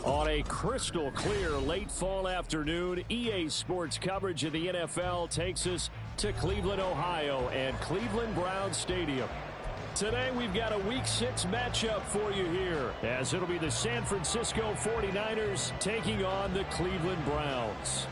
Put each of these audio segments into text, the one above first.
On a crystal clear late fall afternoon, EA Sports coverage of the NFL takes us to Cleveland, Ohio, and Cleveland Browns Stadium. Today we've got a Week 6 matchup for you here, as it'll be the San Francisco 49ers taking on the Cleveland Browns.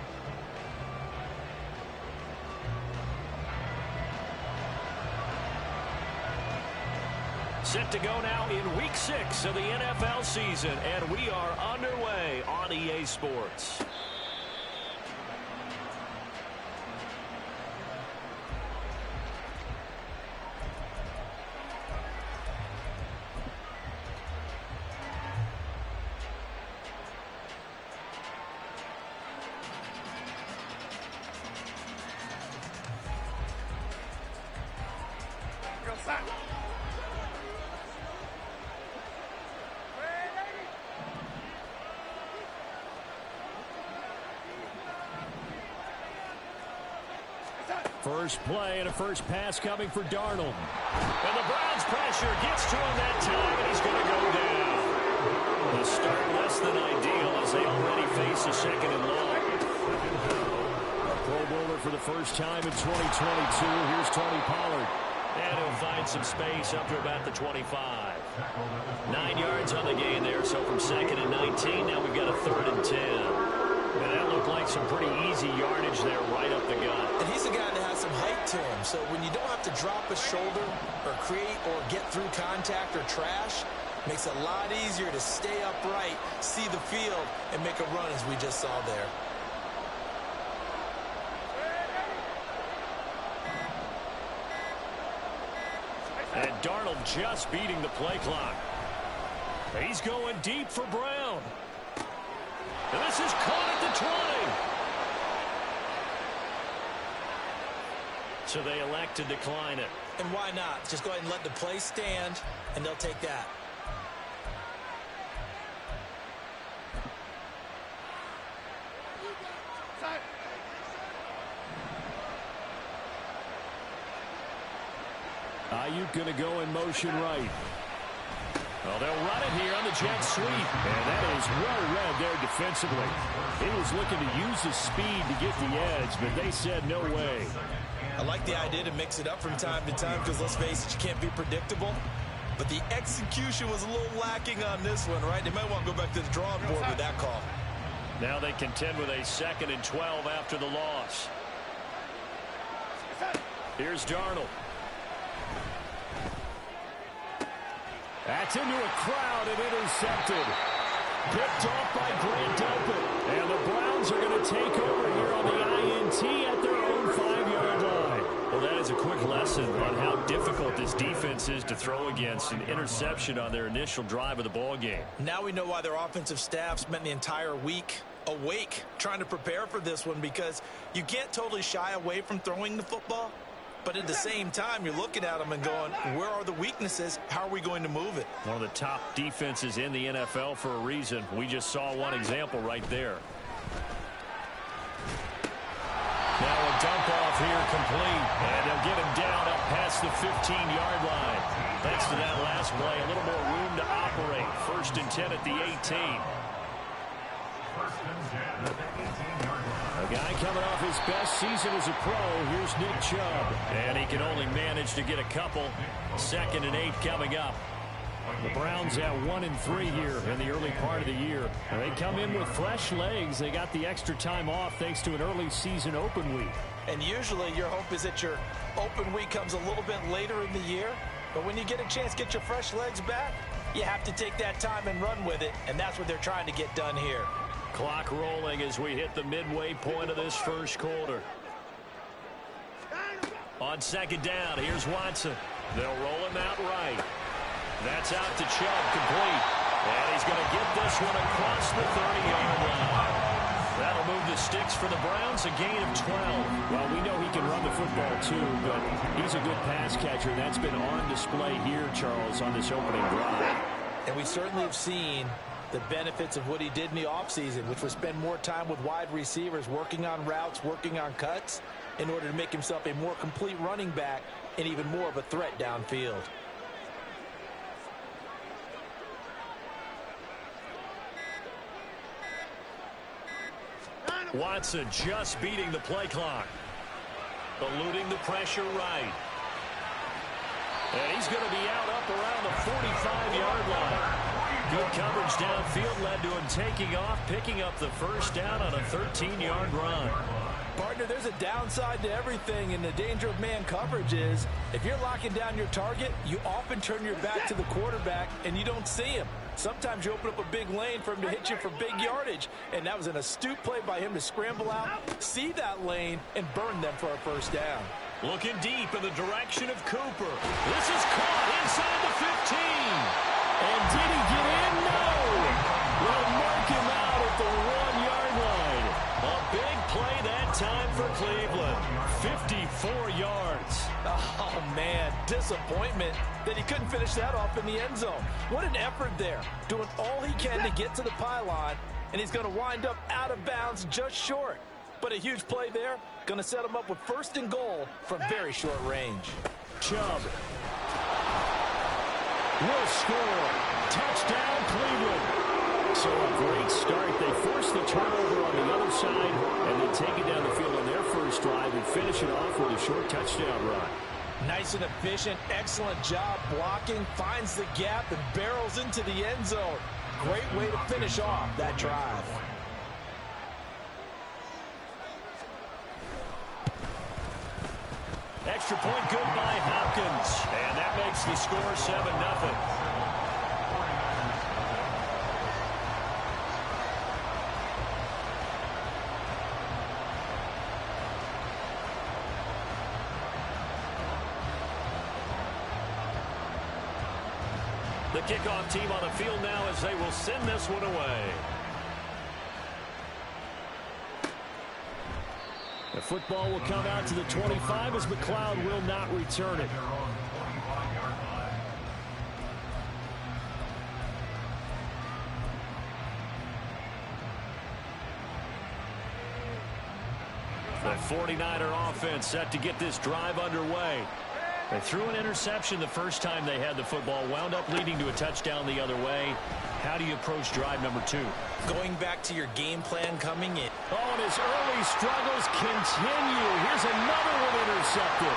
Set to go now in Week 6 of the NFL season, and we are underway on EA Sports. First play and a first pass coming for Darnold. And the Browns pressure gets to him that time, and he's going to go down. The start less than ideal as they already face a second and long. A Pro Bowler for the first time in 2022. Here's Tony Pollard. And he'll find some space up to about the 25. 9 yards on the gain there, so from second and 19, now we've got a third and 10. And that looked like some pretty easy yardage there right up the gut. And he's a guy that has some height to him, so when you don't have to drop a shoulder or create or get through contact or trash, makes it a lot easier to stay upright, see the field, and make a run as we just saw there. And Darnold just beating the play clock. He's going deep for Brown. And this is caught at the 20. So they elect to decline it. And why not? Just go ahead and let the play stand, and they'll take that. Ayuk going to go in motion right. Well, they'll run it here on the jet sweep. And that is well read there defensively. He was looking to use his speed to get the edge, but they said no way. I like the idea to mix it up from time to time because, let's face it, you can't be predictable. But the execution was a little lacking on this one, right? They might want to go back to the drawing board with that call. Now they contend with a 2nd and 12 after the loss. Here's Darnold. That's into a crowd and intercepted. Picked off by Grant Delpit. And the Browns are going to take over here on the INT at their own 5-yard line. Well, that is a quick lesson on how difficult this defense is to throw against. An interception on their initial drive of the ball game. Now we know why their offensive staff spent the entire week awake trying to prepare for this one, because you can't totally shy away from throwing the football. But at the same time, you're looking at them and going, where are the weaknesses? How are we going to move it? One of the top defenses in the NFL for a reason. We just saw one example right there. Now a dump off here complete. And they'll get him down up past the 15-yard line. Thanks to that last play, a little more room to operate. 1st and 10 at the 18. A guy coming off his best season as a pro. Here's Nick Chubb. And he can only manage to get a couple. 2nd and 8 coming up. The Browns at 1-3 here in the early part of the year. And they come in with fresh legs. They got the extra time off thanks to an early season open week. And usually your hope is that your open week comes a little bit later in the year. But when you get a chance to get your fresh legs back, you have to take that time and run with it. And that's what they're trying to get done here. Clock rolling as we hit the midway point of this first quarter. On 2nd down, here's Watson. They'll roll him out right. That's out to Chubb, complete. And he's going to get this one across the 30-yard line. That'll move the sticks for the Browns, a gain of 12. Well, we know he can run the football too, but he's a good pass catcher. That's been on display here, Charles, on this opening drive. And we certainly have seen the benefits of what he did in the offseason, which was spend more time with wide receivers, working on routes, working on cuts, in order to make himself a more complete running back and even more of a threat downfield. Watson just beating the play clock. Eluding the pressure right. And he's going to be out up around the 45-yard line. Good coverage downfield led to him taking off, picking up the first down on a 13-yard run. Partner, there's a downside to everything, and the danger of man coverage is if you're locking down your target, you often turn your back to the quarterback and you don't see him. Sometimes you open up a big lane for him to hit you for big yardage, and that was an astute play by him to scramble out, see that lane, and burn them for a first down. Looking deep in the direction of Cooper. This is caught inside the 15. And did he get in? No. We'll mark him out at the 1-yard line. A big play that time for Cleveland. 54 yards. Oh, man, disappointment that he couldn't finish that off in the end zone. What an effort there, doing all he can to get to the pylon, and he's going to wind up out of bounds just short. But a huge play there, going to set him up with first and goal from very short range. Chubb will score. Touchdown, Cleveland. So a great start. They force the turnover on the other side, and they take it down the field on their first drive and finish it off with a short touchdown run. Nice and efficient, excellent job blocking, finds the gap, and barrels into the end zone. Great way to finish off that drive. Extra point good by Hopkins. And that makes the score 7-0. The kickoff team on the field now as they will send this one away. The football will come out to the 25 as McLeod will not return it. The 49er offense set to get this drive underway. They threw an interception the first time they had the football, wound up leading to a touchdown the other way. How do you approach drive number 2? Going back to your game plan coming in. Oh, and his early struggles continue. Here's another one intercepted.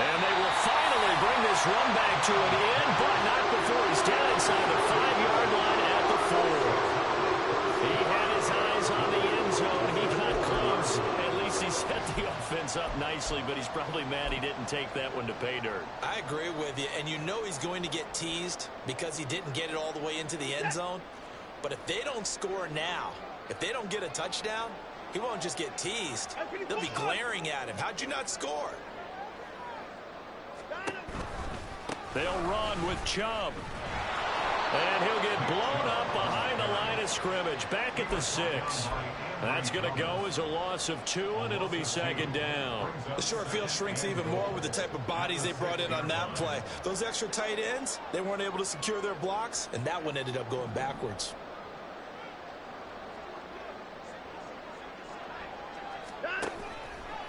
And they will finally bring this run back to an end, but not before he's down inside the 5-yard line at the 4. He had his eyes on the end zone. He got close. At least he set the offense up nicely, but he's probably mad he didn't take that one to pay dirt. I agree with you, and you know he's going to get teased because he didn't get it all the way into the end zone. But if they don't score now, if they don't get a touchdown, he won't just get teased. They'll be glaring at him. How'd you not score? They'll run with Chubb. And he'll get blown up behind the line of scrimmage. Back at the 6. That's going to go as a loss of 2, and it'll be second down. The short field shrinks even more with the type of bodies they brought in on that play. Those extra tight ends, they weren't able to secure their blocks, and that one ended up going backwards.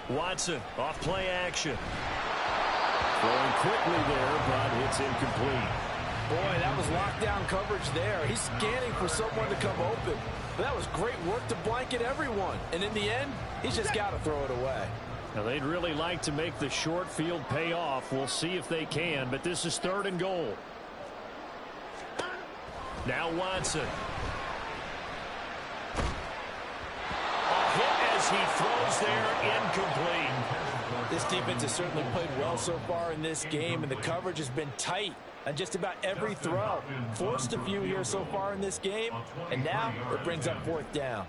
Watson off play action. Throwing quickly there, but it's incomplete. Boy, that was lockdown coverage there. He's scanning for someone to come open. But that was great work to blanket everyone. And in the end, he's just got to throw it away. Now, they'd really like to make the short field pay off. We'll see if they can, but this is 3rd and goal. Now Watson. A hit as he throws there, incomplete. This defense has certainly played well so far in this game, and the coverage has been tight on just about every throw. Forced a few here so far in this game, and now it brings up 4th down.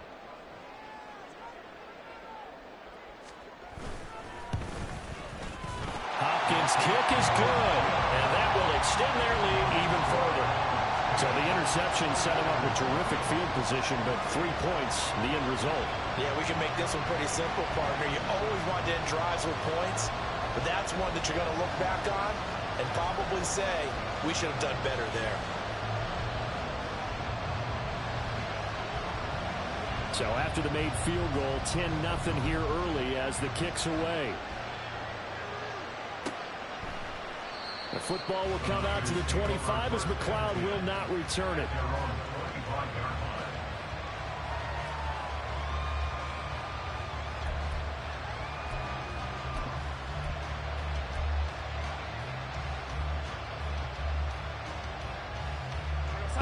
Hopkins' kick is good, and that will extend their lead even further. So the interception set him up a terrific field position, but 3 points, the end result. Yeah, we can make this one pretty simple, partner. You always want to end drives with points, but that's one that you're going to look back on and probably say, we should have done better there. So after the made field goal, 10-0 here early as the kick's away. The football will come out to the 25 as McLeod will not return it.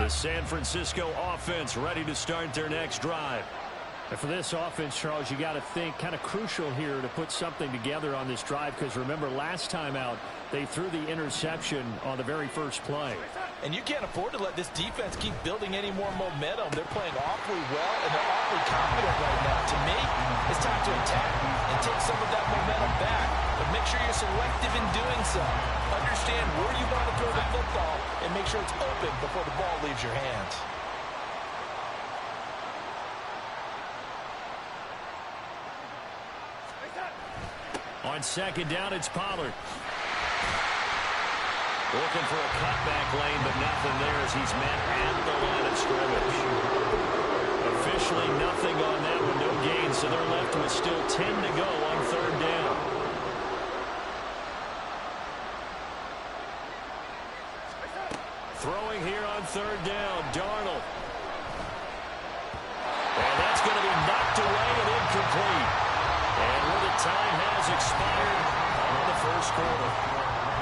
The San Francisco offense ready to start their next drive. And for this offense, Charles, you got to think kind of crucial here to put something together on this drive, because remember last time out they threw the interception on the very first play. And you can't afford to let this defense keep building any more momentum. They're playing awfully well, and they're awfully confident right now. To me, it's time to attack and take some of that momentum back. But make sure you're selective in doing so. Understand where you want to throw the football and make sure it's open before the ball leaves your hands. On second down, it's Pollard. Looking for a cutback lane, but nothing there as he's met at the line of scrimmage. Officially nothing on that one, no gain, so they're left with still 10 to go on third down. Throwing here on third down, Darnold. And that's going to be knocked away and incomplete. And where the time has expired on the first quarter.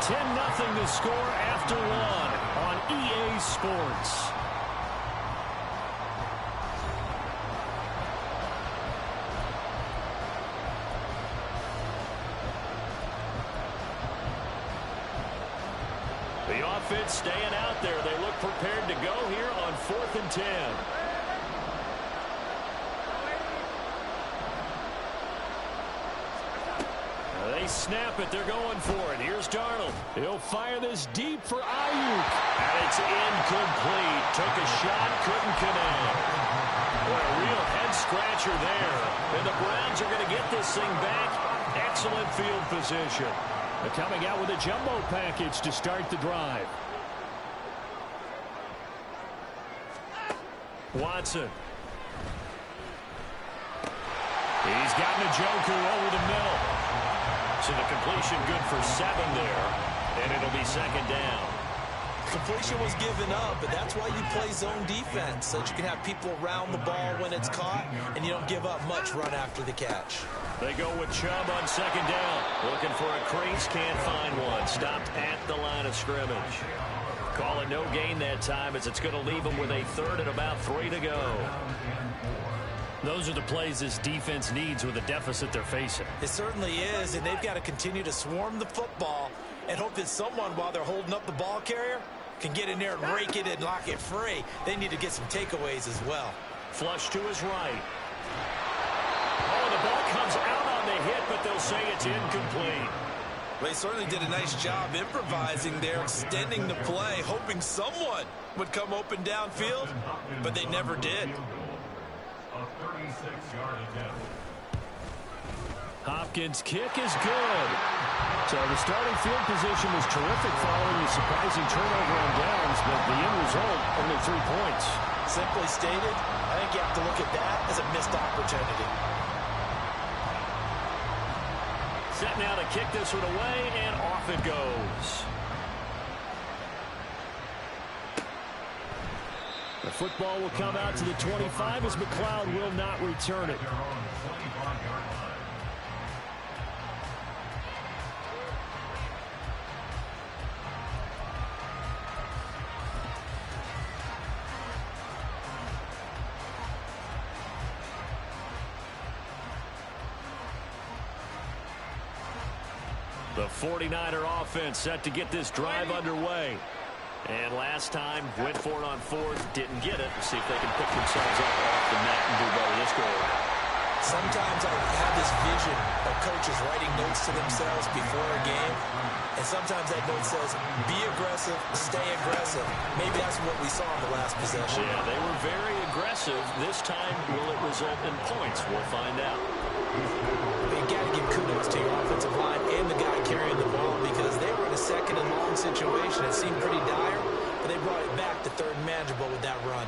10-0 to score after one on EA Sports. The offense staying out there. They look prepared to go here on 4th and 10. They snap it. They're going for it. Here's Darnold. He'll fire this deep for Ayuk. And it's incomplete. Took a shot, couldn't connect. Boy, a real head-scratcher there. And the Browns are going to get this thing back. Excellent field position. They're coming out with a jumbo package to start the drive. Watson. He's got Njoku over the middle. So the completion good for 7 there, and it'll be second down. Completion was given up, but that's why you play zone defense, so that you can have people around the ball when it's caught, and you don't give up much run after the catch. They go with Chubb on second down. Looking for a crease, can't find one. Stopped at the line of scrimmage. Call it no gain that time, as it's going to leave them with a third and about 3 to go. Those are the plays this defense needs with the deficit they're facing. It certainly is, and they've got to continue to swarm the football and hope that someone, while they're holding up the ball carrier, can get in there and rake it and lock it free. They need to get some takeaways as well. Flush to his right. Oh, the ball comes out on the hit, but they'll say it's incomplete. They certainly did a nice job improvising there, extending the play, hoping someone would come open downfield, but they never did. Hopkins' kick is good. So the starting field position was terrific following a surprising turnover on downs, but the end result, only 3 points. Simply stated, I think you have to look at that as a missed opportunity. Set now to kick this one away, and off it goes. The football will come out to the 25 as McLeod will not return it. The 49er offense set to get this drive underway. And last time, went for it on 4th, didn't get it. See if they can pick themselves up off the mat and do better this go around. Sometimes I have this vision of coaches writing notes to themselves before a game, and sometimes that note says, be aggressive, stay aggressive. Maybe that's what we saw in the last possession. Yeah, they were very aggressive. This time, will it result in points? We'll find out. But you got to give kudos to your offensive line and the guy carrying the ball, because they were in a second and long situation. It seemed pretty dire, but they brought it back to third and manageable with that run.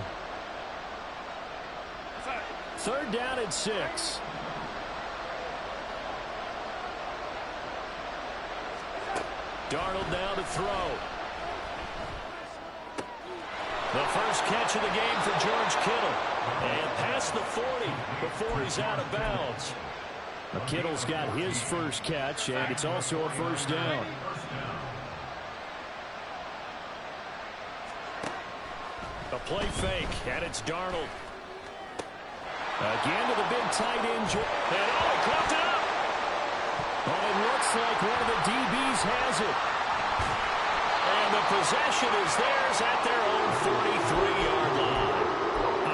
Third down and 6. Darnold now to throw. The first catch of the game for George Kittle. And past the 40 before he's out of bounds. Kittle's got his first catch, and it's also a first down. A play fake, and it's Darnold. Again to the big tight end. And he clocked it up. Well, it looks like one of the DBs has it. And the possession is theirs at their own 43-yard line.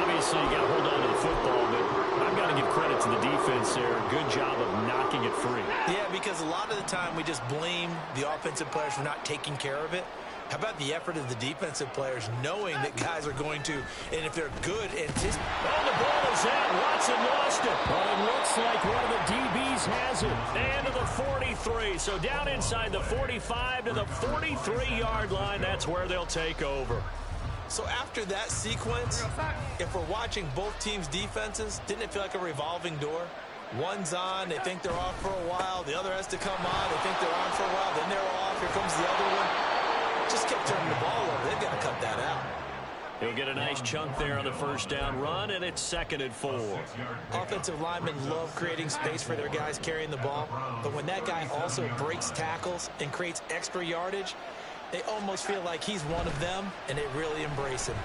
Obviously, you got to hold on to the football, but I've got to give credit to the defense there. Good job of knocking it free. Yeah, because a lot of the time we just blame the offensive players for not taking care of it. How about the effort of the defensive players knowing that guys are going to, and if they're good, anticipate. Oh, the ball is out. Watson lost it. Well, it looks like one of the DBs has it. And to the 43. So down inside the 45 to the 43-yard line. That's where they'll take over. So after that sequence, if we're watching both teams' defenses, didn't it feel like a revolving door? One's on, they think they're off for a while. The other has to come on, they think they're on for a while. Then they're off, here comes the other one. Just kept turning the ball over. They've got to cut that out. He'll get a nice chunk there on the first down run, and it's 2nd and 4. Offensive linemen love creating space for their guys carrying the ball, but when that guy also breaks tackles and creates extra yardage, they almost feel like he's one of them, and they really embrace him.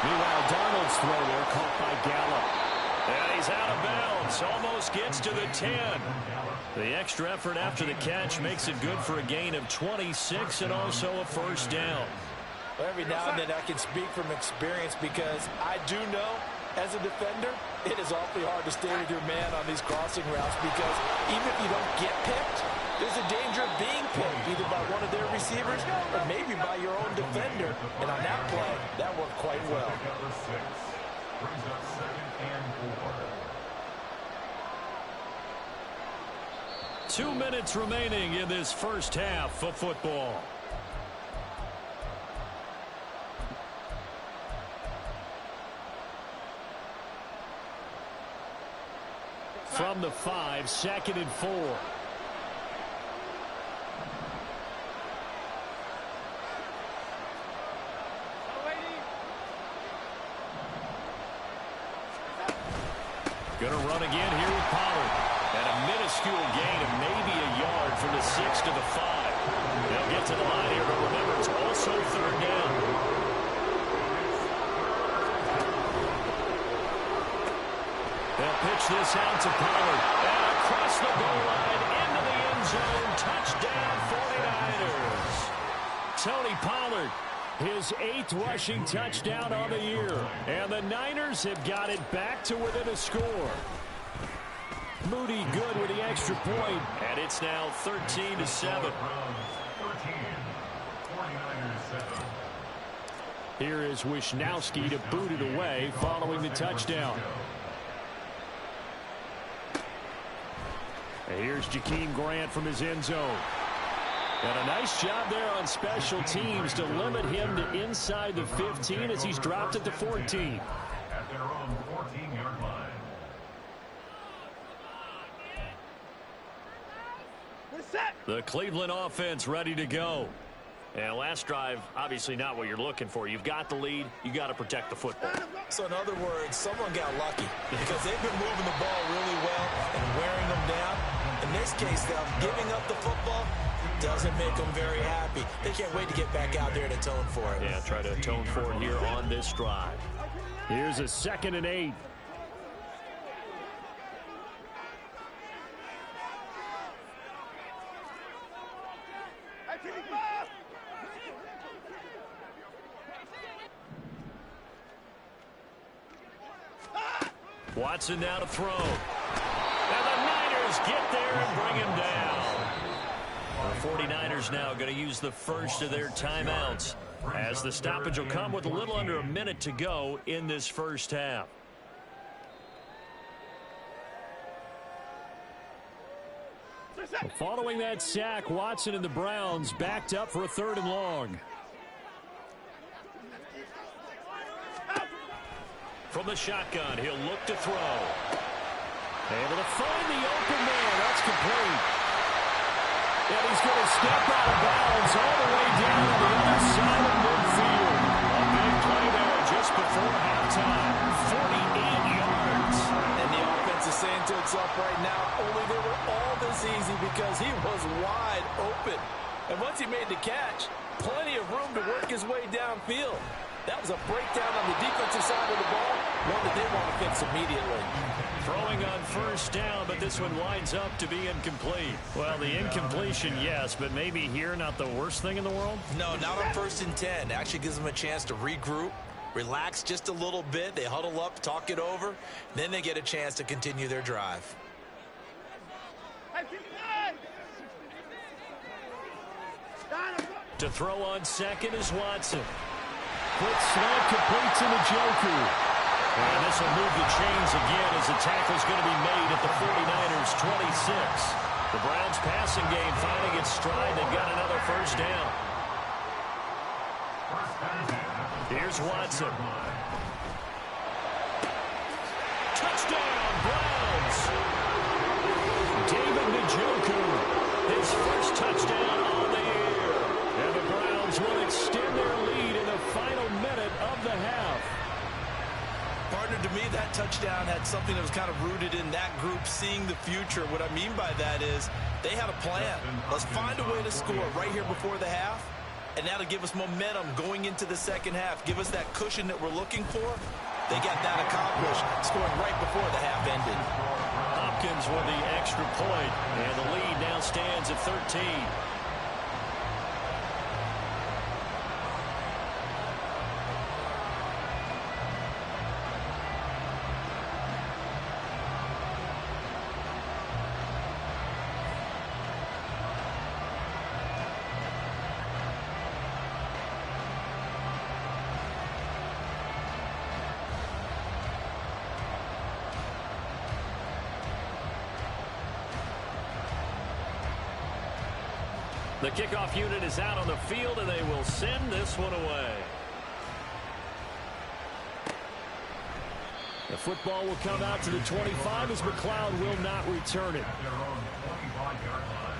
Meanwhile, Darnold's throw there caught by Gallup. And he's out of bounds. Almost gets to the 10. The extra effort after the catch makes it good for a gain of 26 and also a first down. Well, every now and then I can speak from experience because I do know, as a defender, it is awfully hard to stay with your man on these crossing routes because even if you don't get picked, there's a danger of being picked either by one of their receivers or maybe by your own defender. And on that play, that worked quite well. 2 minutes remaining in this first half of football. From the 5, 2nd and 4. Going to run again here with Pollard. And a minuscule gain of maybe a yard from the 6 to the 5. They'll get to the line here, but remember, it's also 3rd down. They'll pitch this out to Pollard. And across the goal line, into the end zone. Touchdown, 49ers. Tony Pollard, his 8th rushing touchdown on the year. And the Niners have got it back to within a score. Moody good with the extra point. And it's now 13-7. Here is Wisnowski to boot it away following the touchdown. And here's Jakeem Grant from his end zone. And a nice job there on special teams to limit him to inside the 15 as he's dropped at the 14. At their own 14-yard line. The Cleveland offense ready to go. And last drive, obviously not what you're looking for. You've got the lead. You got to protect the football. So in other words, someone got lucky because they've been moving the ball really well and wearing them down. In this case, though, giving up the football doesn't make them very happy. They can't wait to get back out there and atone for it. Yeah, try to atone for it here on this drive. Here's a 2nd and 8. Watson now to throw. And the Niners get there and bring him down. The 49ers now going to use the first of their timeouts as the stoppage will come with a little under a minute to go in this first half. Following that sack, Watson and the Browns backed up for a 3rd and long. From the shotgun, he'll look to throw. Able to find the open man. That's complete. And he's going to step out of bounds all the way down to the other side of midfield. A big play there just before halftime. 48 yards. And the offense is saying to itself right now, only they were all this easy because he was wide open. And once he made the catch, plenty of room to work his way downfield. That was a breakdown on the defensive side of the ball, one that they want to fix immediately. Throwing on first down, but this one winds up to be incomplete. Well, the incompletion, yes, but maybe here not the worst thing in the world? No, not on 1st and 10. Actually gives them a chance to regroup, relax just a little bit. They huddle up, talk it over. Then they get a chance to continue their drive. To throw on second is Watson. Quick slant completes into Joku. And this will move the chains again as the tackle's going to be made at the 49ers' 26. The Browns' passing game finding its stride. They've got another first down. Here's Watson. Touchdown, Browns! David Njoku, his first touchdown on the year. And the Browns will extend their lead in the final minute of the half. Partner, to me, that touchdown had something that was kind of rooted in that group seeing the future. What I mean by that is they had a plan. Let's find a way to score right here before the half, and that'll give us momentum going into the second half. Give us that cushion that we're looking for. They got that accomplished, scoring right before the half ended. Hopkins with the extra point, and the lead now stands at 13. The kickoff unit is out on the field, and they will send this one away. The football will come out to the 25 as McLeod will not return it. At their own 25-yard line.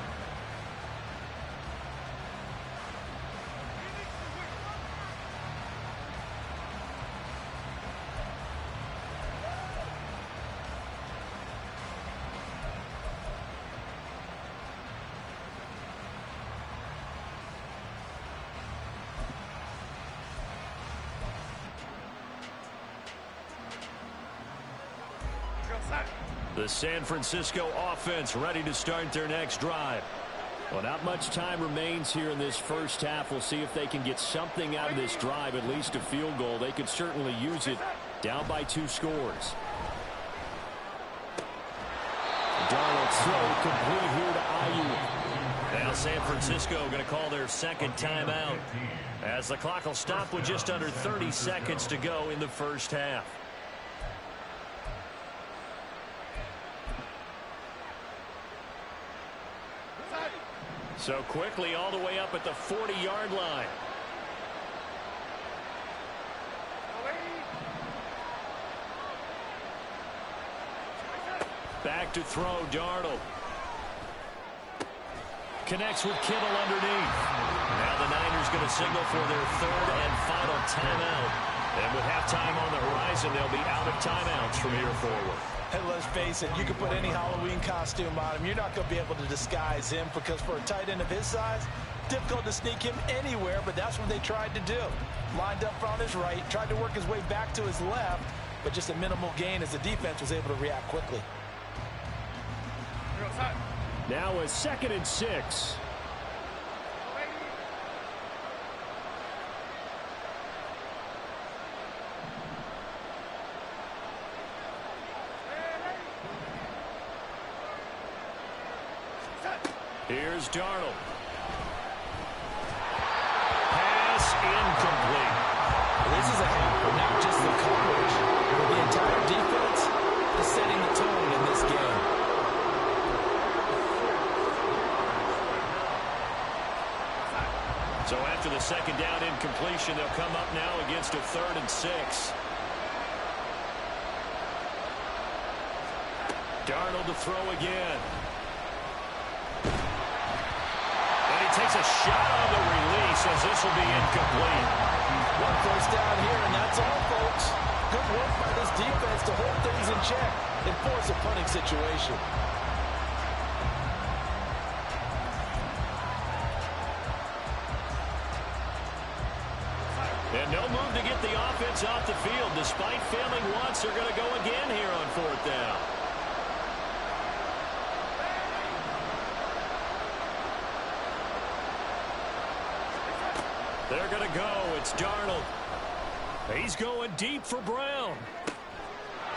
The San Francisco offense ready to start their next drive. Well, not much time remains here in this first half. We'll see if they can get something out of this drive, at least a field goal. They could certainly use it, down by 2 scores. Darnold throw complete here to Ayuk. Now San Francisco going to call their second timeout, as the clock will stop with just under 30 seconds to go in the first half. So quickly all the way up at the 40-yard line. Back to throw, Darnold. Connects with Kittle underneath. Now the Niners going to signal for their third and final timeout. And with halftime on the horizon, they'll be out of timeouts from here forward. Hey, let's face it, you can put any Halloween costume on him. You're not going to be able to disguise him, because for a tight end of his size, difficult to sneak him anywhere, but that's what they tried to do. Lined up on his right, tried to work his way back to his left, but just a minimal gain as the defense was able to react quickly. Now a 2nd and 6. Here's Darnold. Pass incomplete. This is a hammer, not just the coverage. The entire defense is setting the tone in this game. So after the second down incompletion, they'll come up now against a 3rd and 6. Darnold to throw again. Takes a shot on the release as this will be incomplete. One first down here, and that's all, folks. Good work by this defense to hold things in check and force a punting situation. And no move to get the offense off the field. Despite failing once, they're going to go again here on 4th down. They're going to go. It's Darnold. He's going deep for Brown.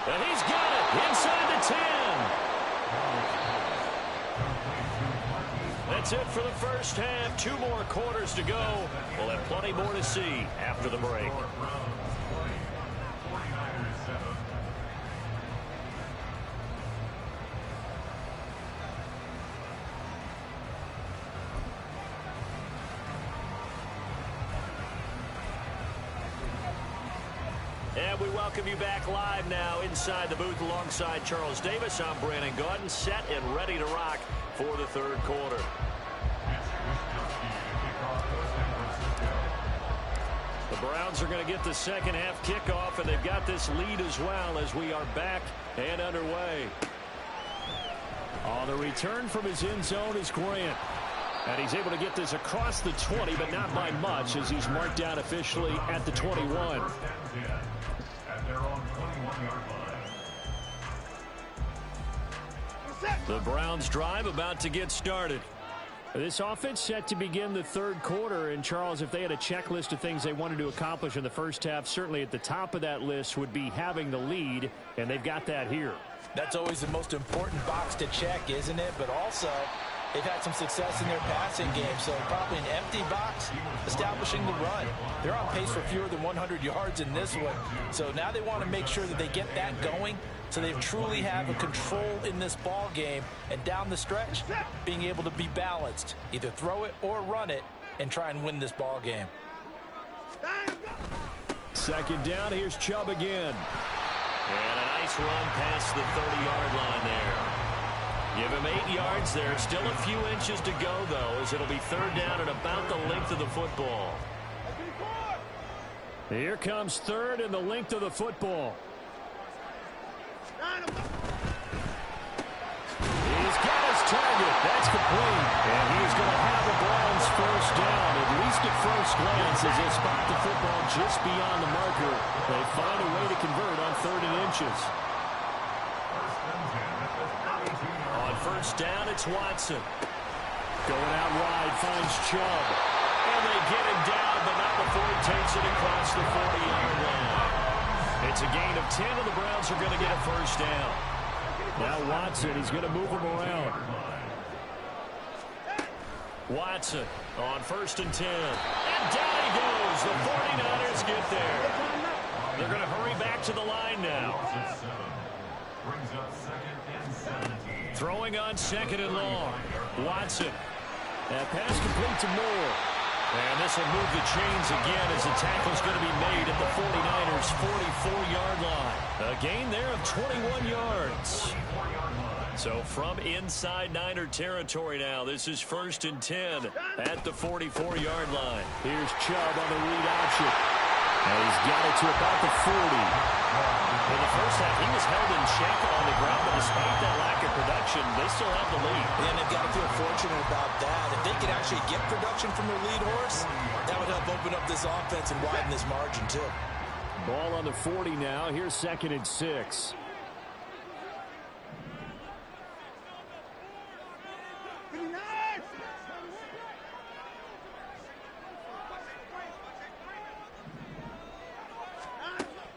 And he's got it inside the 10. That's it for the first half. 2 more quarters to go. We'll have plenty more to see after the break. And we welcome you back live now inside the booth alongside Charles Davis. I'm Brandon Gaudin, set and ready to rock for the 3rd quarter. The Browns are going to get the second half kickoff, and they've got this lead as well as we are back and underway. On the return from his end zone is Grant. And he's able to get this across the 20, but not by much, as he's marked down officially at the 21. The Browns drive about to get started. This offense set to begin the 3rd quarter. And, Charles, if they had a checklist of things they wanted to accomplish in the first half, certainly at the top of that list would be having the lead, and they've got that here. That's always the most important box to check, isn't it? But also, they've had some success in their passing game, so probably an empty box establishing the run. They're on pace for fewer than 100 yards in this one, so now they want to make sure that they get that going so they truly have a control in this ball game, and down the stretch, being able to be balanced, either throw it or run it, and try and win this ball game. 2nd down, here's Chubb again. And a nice run past the 30-yard line there. Give him 8 yards there. Still a few inches to go, though, as it'll be 3rd down and about the length of the football. Here comes 3rd and the length of the football. He's got his target. That's complete. And he's going to have the Browns 1st down, at least at first glance, as they spot the football just beyond the marker. They find a way to convert on 3rd and inches. On 1st down, it's Watson. Going out wide, finds Chubb. And they get him down, but not before he takes it across the 40-yard line. It's a gain of 10, and the Browns are going to get a 1st down. Now Watson, he's going to move him around. Watson on 1st and 10. And down he goes. The 49ers get there. They're going to hurry back to the line now. Throwing on 2nd and long. Watson. That pass complete to Moore. And this will move the chains again as the tackle's going to be made at the 49ers' 44-yard line. A gain there of 21 yards. So from inside Niner territory now, this is 1st and 10 at the 44-yard line. Here's Chubb on the read option. And he's got it to about the 40. In the first half, he was held in check on the ground, but despite that lack of production, they still have the lead. And they've got to feel fortunate about that. If they could actually get production from their lead horse, that would help open up this offense and widen this margin, too. Ball on the 40 now. Here's 2nd and 6.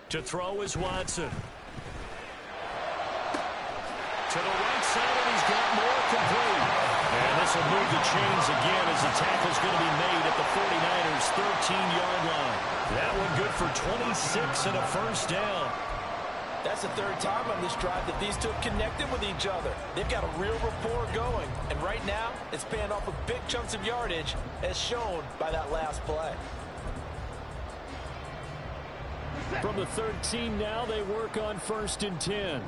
To throw is Watson. To the right side, and he's got more complete. And this will move the chains again as the tackle's going to be made at the 49ers' 13-yard line. That one good for 26 and a 1st down. That's the 3rd time on this drive that these two have connected with each other. They've got a real rapport going. And right now, it's paying off with big chunks of yardage, as shown by that last play. From the 13 now, they work on 1st and 10.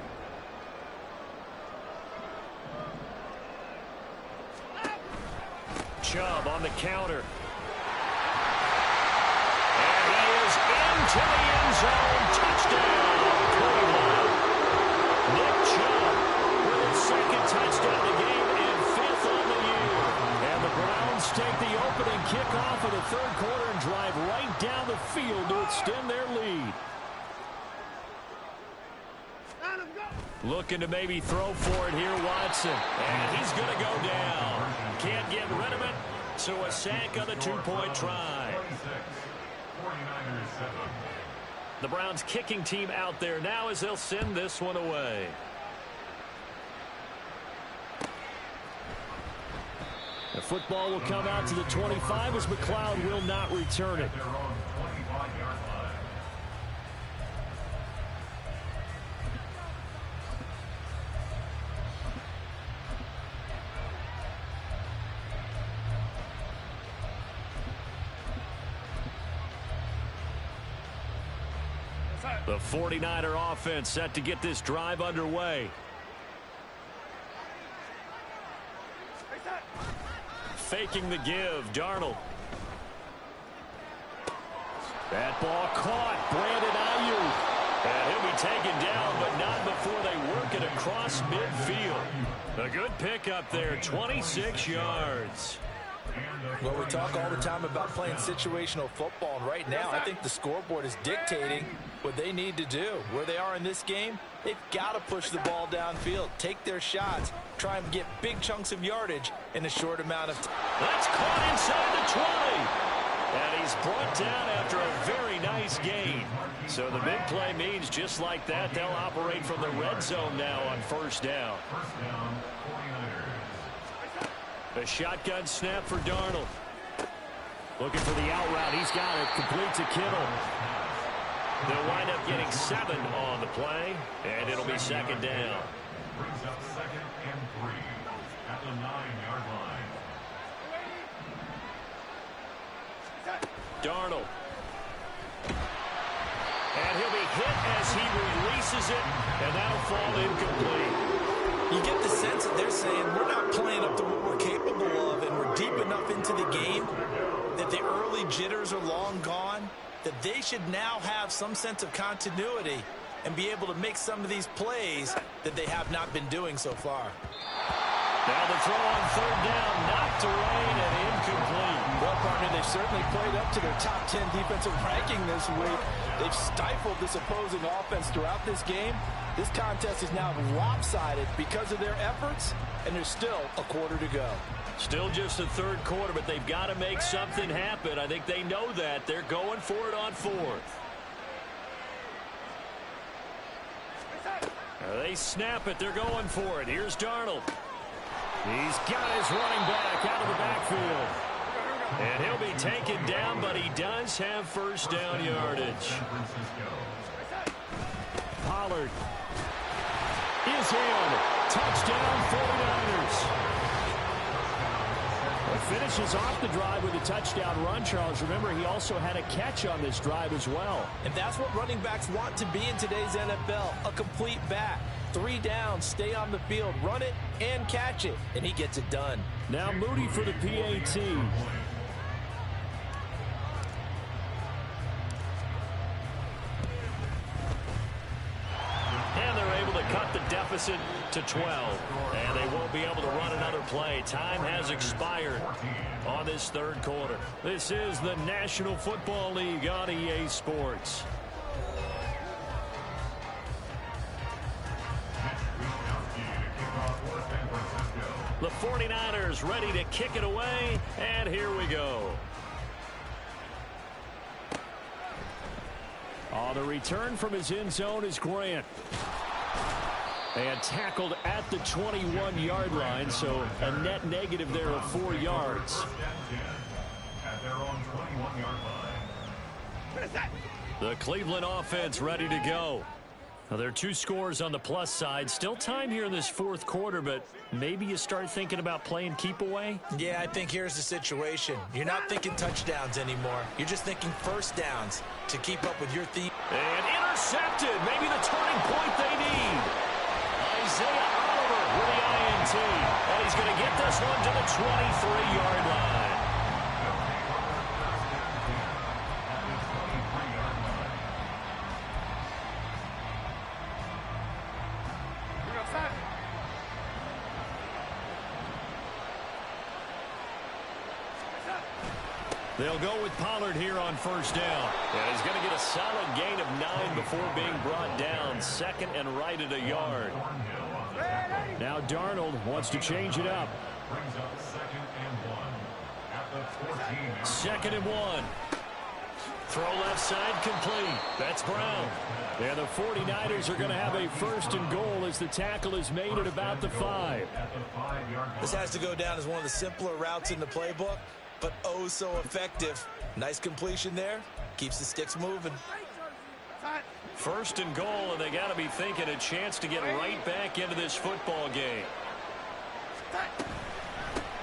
Chubb on the counter. And he is into the end zone. Touchdown. Nick Chubb with his 2nd touchdown of the game and 5th on the year. And the Browns take the opening kickoff of the 3rd quarter and drive right down the field to extend their lead. Looking to maybe throw for it here, Watson. And he's going to go down. Can't get rid of it. So a sack on the two-point try. The Browns kicking team out there now as they'll send this one away. The football will come out to the 25 as McLeod will not return it. The 49er offense set to get this drive underway. Faking the give, Darnold. That ball caught. Brandon Ayuk. And he'll be taken down, but not before they work it across midfield. A good pickup there, 26 yards. Well, we talk all the time about playing situational football, and right now I think the scoreboard is dictating what they need to do. Where they are in this game, they've got to push the ball downfield, take their shots, try and get big chunks of yardage in a short amount of time. That's caught inside the 20. And he's brought down after a very nice gain. So the big play means just like that, they'll operate from the red zone now on first down. A shotgun snap for Darnold. Looking for the out route. He's got it. Complete to Kittle. They'll wind up getting 7 on the play, and it'll be second down. Brings up 2nd and 3 at the 9-yard line. Darnold. And he'll be hit as he releases it, and that'll fall incomplete. You get the sense that they're saying we're not playing up to what we're capable of, and we're deep enough into the game that the early jitters are long gone, that they should now have some sense of continuity and be able to make some of these plays that they have not been doing so far. Now the throw on third down, knocked away and incomplete. Well, partner, they've certainly played up to their top 10 defensive ranking this week. They've stifled this opposing offense throughout this game. This contest is now lopsided because of their efforts, and there's still a quarter to go. Still just the third quarter, but they've got to make something happen. I think they know that. They're going for it on fourth. They snap it. They're going for it. Here's Darnold. He's got his running back out of the backfield. And he'll be taken down, but he does have first down yardage. Pollard is in. Touchdown 49ers. Finishes off the drive with a touchdown run, Charles. Remember, he also had a catch on this drive as well. And that's what running backs want to be in today's NFL, a complete back. 3 downs, stay on the field, run it, and catch it. And he gets it done. Now Moody for the PAT. And they're able to cut the deficit to 12. And they won't be able to run another play. Time has expired on this third quarter. This is the National Football League on EA Sports. The 49ers ready to kick it away, and here we go. On the return from his end zone is Grant. And tackled at the 21-yard line, so a net negative there of 4 yards. At their own 21-yard line. The Cleveland offense ready to go. Now, there are 2 scores on the plus side. Still time here in this fourth quarter, but maybe you start thinking about playing keep away? Yeah, I think here's the situation. You're not thinking touchdowns anymore. You're just thinking first downs to keep up with your theme. And intercepted. Maybe the turning point they need. Isaiah Oliver with the INT. And he's going to get this one to the 23-yard line. They'll go with Pollard here on first down. And he's going to get a solid gain of 9 before being brought down. Second and right at a yard. Now Darnold wants to change it up. Brings up 2nd and 1 at the 14. 2nd and 1. Throw left side complete. That's Brown. And the 49ers are going to have a first and goal as the tackle is made at about the 5. This has to go down as one of the simpler routes in the playbook, but oh so effective. Nice completion there. Keeps the sticks moving. First and goal, and they got to be thinking a chance to get right back into this football game.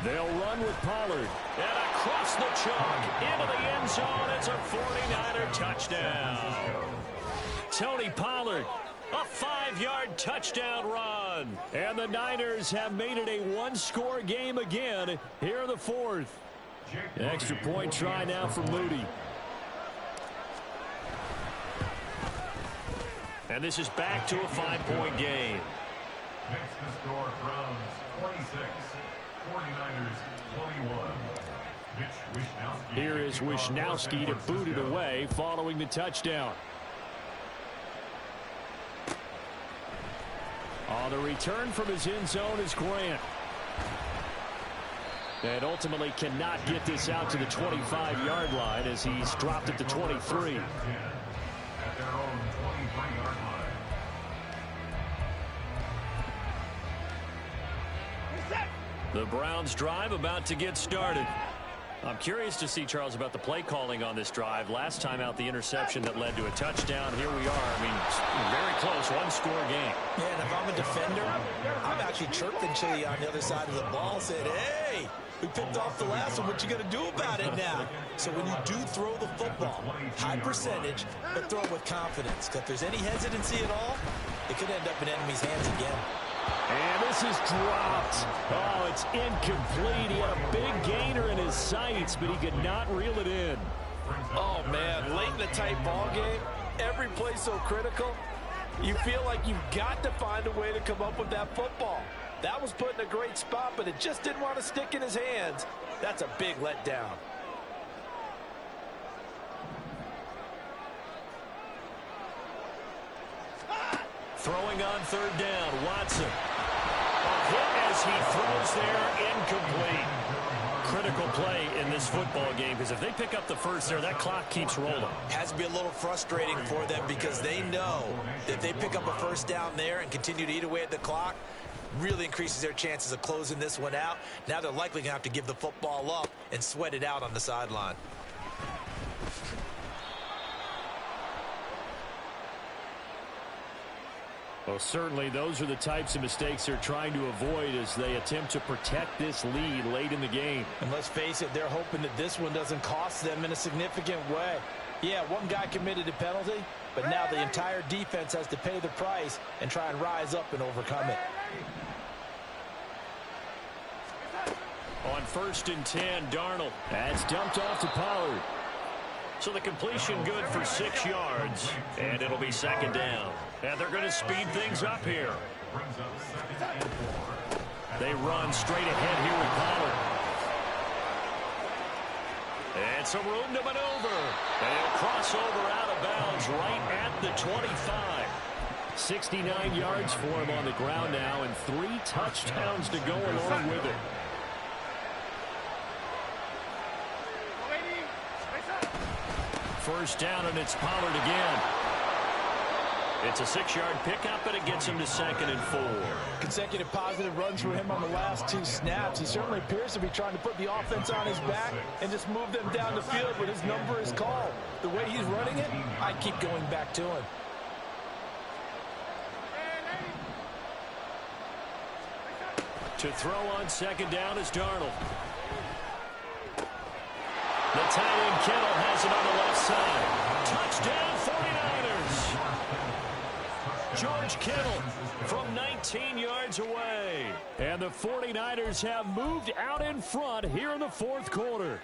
They'll run with Pollard. And across the chalk into the end zone. It's a 49er touchdown. Tony Pollard, a 5-yard touchdown run. And the Niners have made it a one-score game again here in the 4th. An extra point try now for Moody. And this is back to a 5-point game. Next to score, Browns 26, 49ers 21. Here is Wishnowski to boot it away following the touchdown. On the return from his end zone is Grant. And ultimately cannot get this out to the 25-yard line as he's dropped at the 23. At their own 23-yard line. The Browns drive about to get started. I'm curious to see, Charles, about the play calling on this drive. Last time out, the interception that led to a touchdown. Here we are. I mean, very close, one-score game. Yeah, and if I'm a defender, I'm actually chirping Chili on the other side of the ball, saying, hey, we picked off the last one. What you going to do about it now? So when you do throw the football, high percentage, but throw it with confidence. Because if there's any hesitancy at all, it could end up in enemy's hands again. And this is dropped. Oh, it's incomplete. He had a big gainer in his sights, but he could not reel it in. Oh, man, late in the tight ball game, every play so critical, you feel like you've got to find a way to come up with that football. That was put in a great spot, but it just didn't want to stick in his hands. That's a big letdown. Throwing on third down, Watson. A hit as he throws there, incomplete. Critical play in this football game, because if they pick up the first there, that clock keeps rolling. Has to be a little frustrating for them because they know that if they pick up a first down there and continue to eat away at the clock, really increases their chances of closing this one out. Now they're likely going to have to give the football up and sweat it out on the sideline. Well, certainly those are the types of mistakes they're trying to avoid as they attempt to protect this lead late in the game. And let's face it, they're hoping that this one doesn't cost them in a significant way. Yeah, one guy committed a penalty, but now the entire defense has to pay the price and try and rise up and overcome it. On 1st and 10, Darnold. That's dumped off to Pollard. So the completion good for 6 yards, and it'll be 2nd down. And they're going to speed things up here. They run straight ahead here with Pollard. And some room to maneuver. And he'll cross over out of bounds right at the 25. 69 yards for him on the ground now, and 3 touchdowns to go along with it. First down, and it's Pollard again. It's a 6-yard pickup, and it gets him to 2nd and 4. Consecutive positive runs for him on the last 2 snaps. He certainly appears to be trying to put the offense on his back and just move them down the field when his number is called. The way he's running it, I keep going back to him. To throw on 2nd down is Darnold. The tight end Kittle has it on the left side. Touchdown 49ers. George Kittle from 19 yards away. And the 49ers have moved out in front here in the 4th quarter.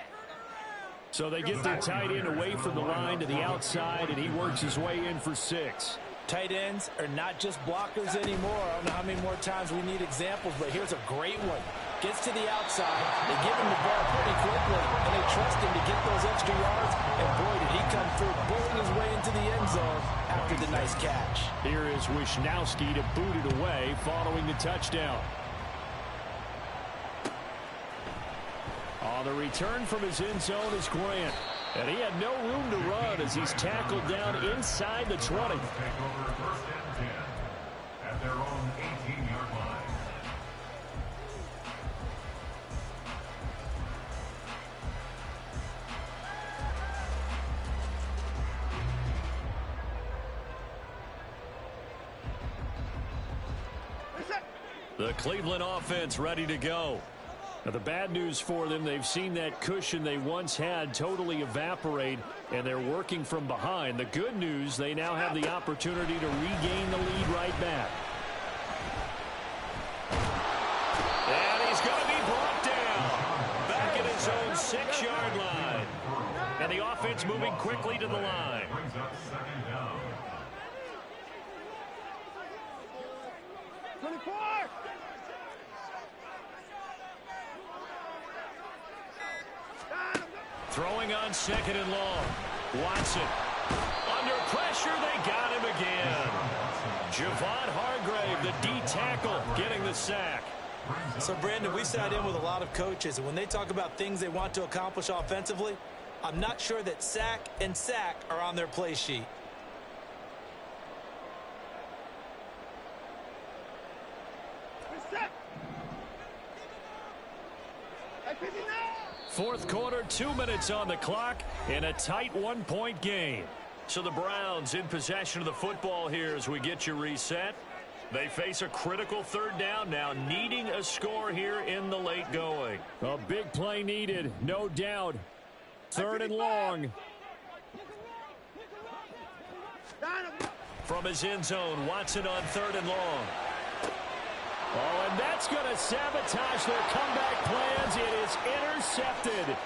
So they get their tight end away from the line to the outside, and he works his way in for 6. Tight ends are not just blockers anymore. I don't know how many more times we need examples, but here's a great one. Gets to the outside. They give him the ball pretty quickly, and they trust him to get those extra yards. And boy, did he come through, bulling his way into the end zone after the nice catch. Here is Wisnowski to boot it away following the touchdown. On the return from his end zone is Grant. And he had no room to run as he's tackled down inside the 20. Take over first and 10 at their own 18-yard line. The Cleveland offense ready to go. Now, the bad news for them, they've seen that cushion they once had totally evaporate, and they're working from behind. The good news, they now have the opportunity to regain the lead right back. And he's going to be brought down. Back at his own 6-yard line. And the offense moving quickly to the line. Brings up second down. 24! Throwing on 2nd and long. Watson. Under pressure, they got him again. Javon Hargrave, the D tackle, getting the sack. So, Brandon, we sat in with a lot of coaches, and when they talk about things they want to accomplish offensively, I'm not sure that sack and sack are on their play sheet. Fourth quarter, 2 minutes on the clock in a tight 1-point game. So the Browns in possession of the football here as we get you reset. They face a critical 3rd down now, needing a score here in the late going. A big play needed, no doubt. 3rd and long. From his end zone, Watson on 3rd and long. Oh, and that's going to sabotage their comeback plans. It is intercepted.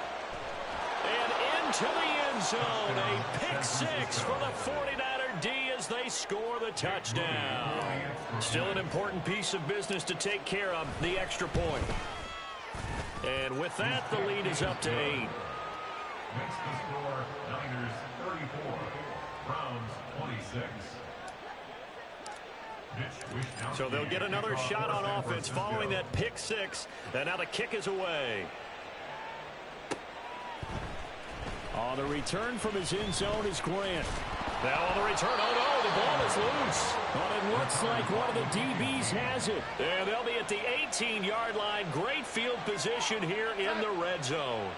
And into the end zone, a pick 6 for the 49er D as they score the touchdown. Still an important piece of business to take care of, the extra point. And with that, the lead is up to 8. Makes the score Niners 34, Browns 26. So they'll get another shot on offense following that pick 6. And now the kick is away. On the return from his end zone is Grant. Now on the return, oh no, the ball is loose. But it looks like one of the DBs has it. And they'll be at the 18-yard line. Great field position here in the red zone.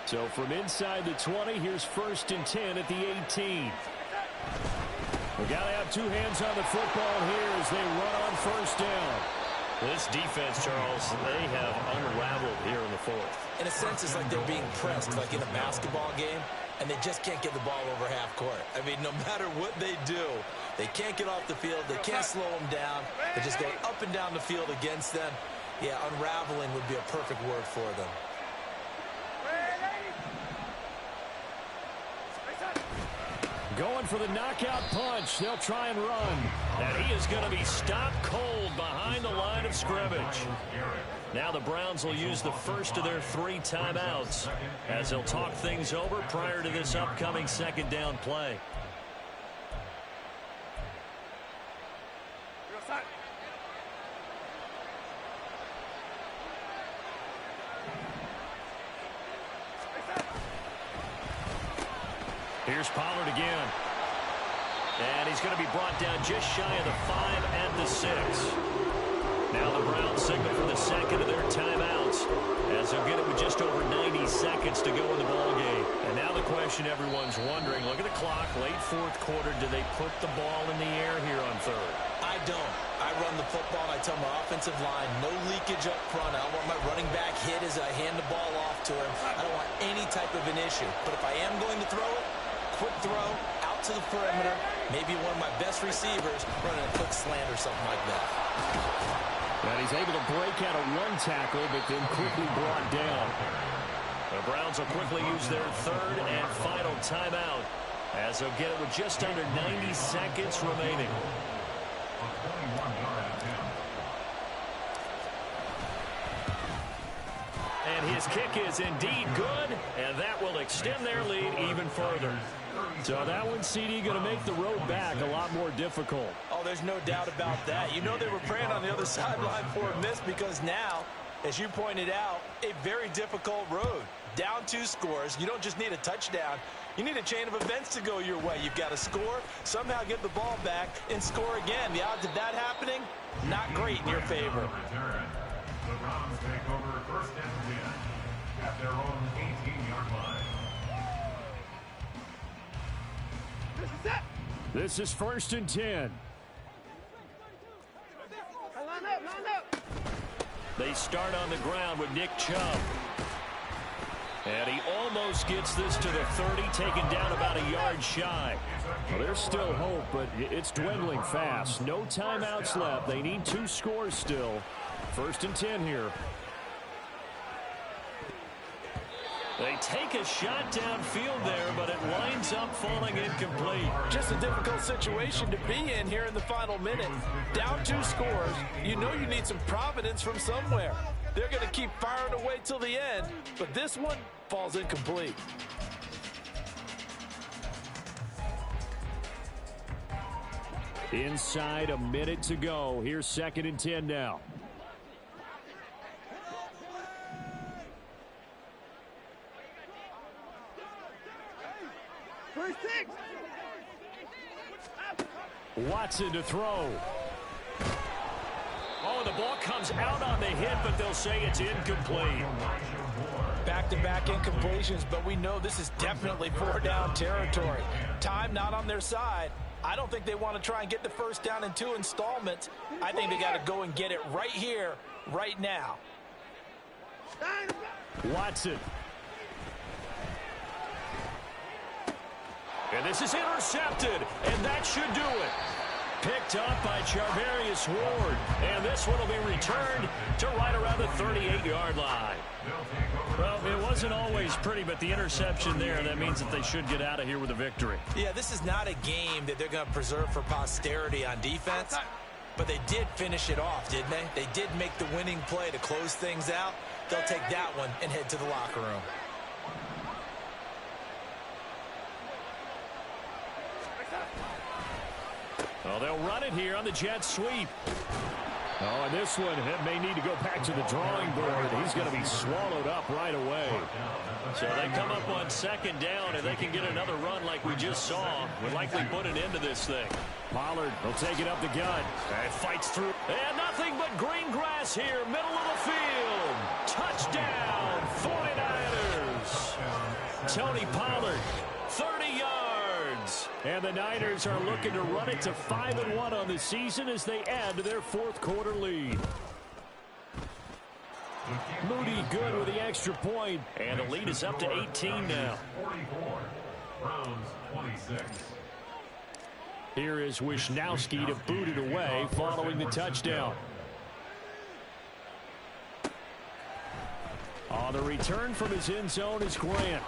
So from inside the 20, here's 1st and 10 at the 18. We got to have 2 hands on the football here as they run on 1st down. This defense, Charles, they have unraveled here in the 4th. In a sense, it's like they're being pressed, like in a basketball game, and they just can't get the ball over half court. I mean, no matter what they do, they can't get off the field. They can't slow them down. They're just going up and down the field against them. Yeah, unraveling would be a perfect word for them. Going for the knockout punch. They'll try and run. And he is going to be stopped cold behind the line of scrimmage. Now the Browns will use the first of their 3 timeouts as they'll talk things over prior to this upcoming 2nd down play. Here's Pollard again. And he's going to be brought down just shy of the 5 and the 6. Now the Browns signal for the 2nd of their timeouts as they'll get it with just over 90 seconds to go in the ballgame. And now the question everyone's wondering, look at the clock, late 4th quarter, do they put the ball in the air here on 3rd? I don't. I run the football, and I tell my offensive line, no leakage up front. I don't want my running back hit as I hand the ball off to him. I don't want any type of an issue. But if I am going to throw it, quick throw, out to the perimeter, maybe one of my best receivers running a quick slant or something like that. And he's able to break out of 1 tackle, but then quickly brought down. The Browns will quickly use their 3rd and final timeout as they'll get it with just under 90 seconds remaining. And his kick is indeed good, and that will extend their lead even further. So that one, CD, going to make the road back a lot more difficult. Oh, there's no doubt about that. You know they were praying on the other sideline for a miss because now, as you pointed out, a very difficult road. Down 2 scores. You don't just need a touchdown. You need a chain of events to go your way. You've got to score, somehow get the ball back, and score again. The odds of that happening, not great in your favor. The Browns take over first and 10 at their own 18-yard line. This is first and 10. They start on the ground with Nick Chubb. And he almost gets this to the 30, taken down about a yard shy. Well, there's still hope, but it's dwindling fast. No timeouts left. They need 2 scores still. First and 10 here. They take a shot downfield there, but it winds up falling incomplete. Just a difficult situation to be in here in the final minute. Down 2 scores. You know you need some providence from somewhere. They're going to keep firing away till the end, but this one falls incomplete. Inside a minute to go. Here's second and 10 now. Watson to throw. Oh, the ball comes out on the hit, but they'll say it's incomplete. Back-to-back incompletions, but we know this is definitely 4-down territory. Time not on their side. I don't think they want to try and get the first down in 2 installments. I think they got to go and get it right here, right now. Watson. And this is intercepted, and that should do it. Picked up by Charvarius Ward, and this one will be returned to right around the 38-yard line. Well, it wasn't always pretty, but the interception there, that means that they should get out of here with a victory. Yeah, this is not a game that they're going to preserve for posterity on defense, but they did finish it off, didn't they? They did make the winning play to close things out. They'll take that one and head to the locker room. Oh, they'll run it here on the jet sweep. Oh, and this one may need to go back to the drawing board. He's going to be swallowed up right away. So they come up on second down, and they can get another run like we just saw. Would likely put an end to this thing. Pollard will take it up the gut. And fights through. And nothing but green grass here, middle of the field. Touchdown, 49ers. Tony Pollard, 30 yards. And the Niners are looking to run it to 5-1 on the season as they add to their 4th quarter lead. Moody good with the extra point. And the lead is up to 18 now. 44, Browns 26. Here is Wisnowski to boot it away following the touchdown. On the return from his end zone is Grant.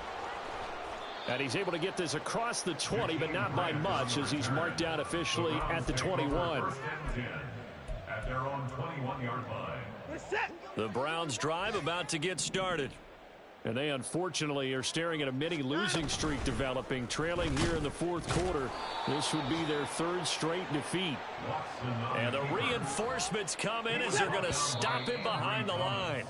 And he's able to get this across the 20, but not by much as he's marked down officially at the 21. First and 10 at their own 21-yard line. The Browns drive about to get started. And they unfortunately are staring at a mini losing streak developing, trailing here in the 4th quarter. This would be their 3rd straight defeat. And the reinforcements come in as they're going to stop him behind the line.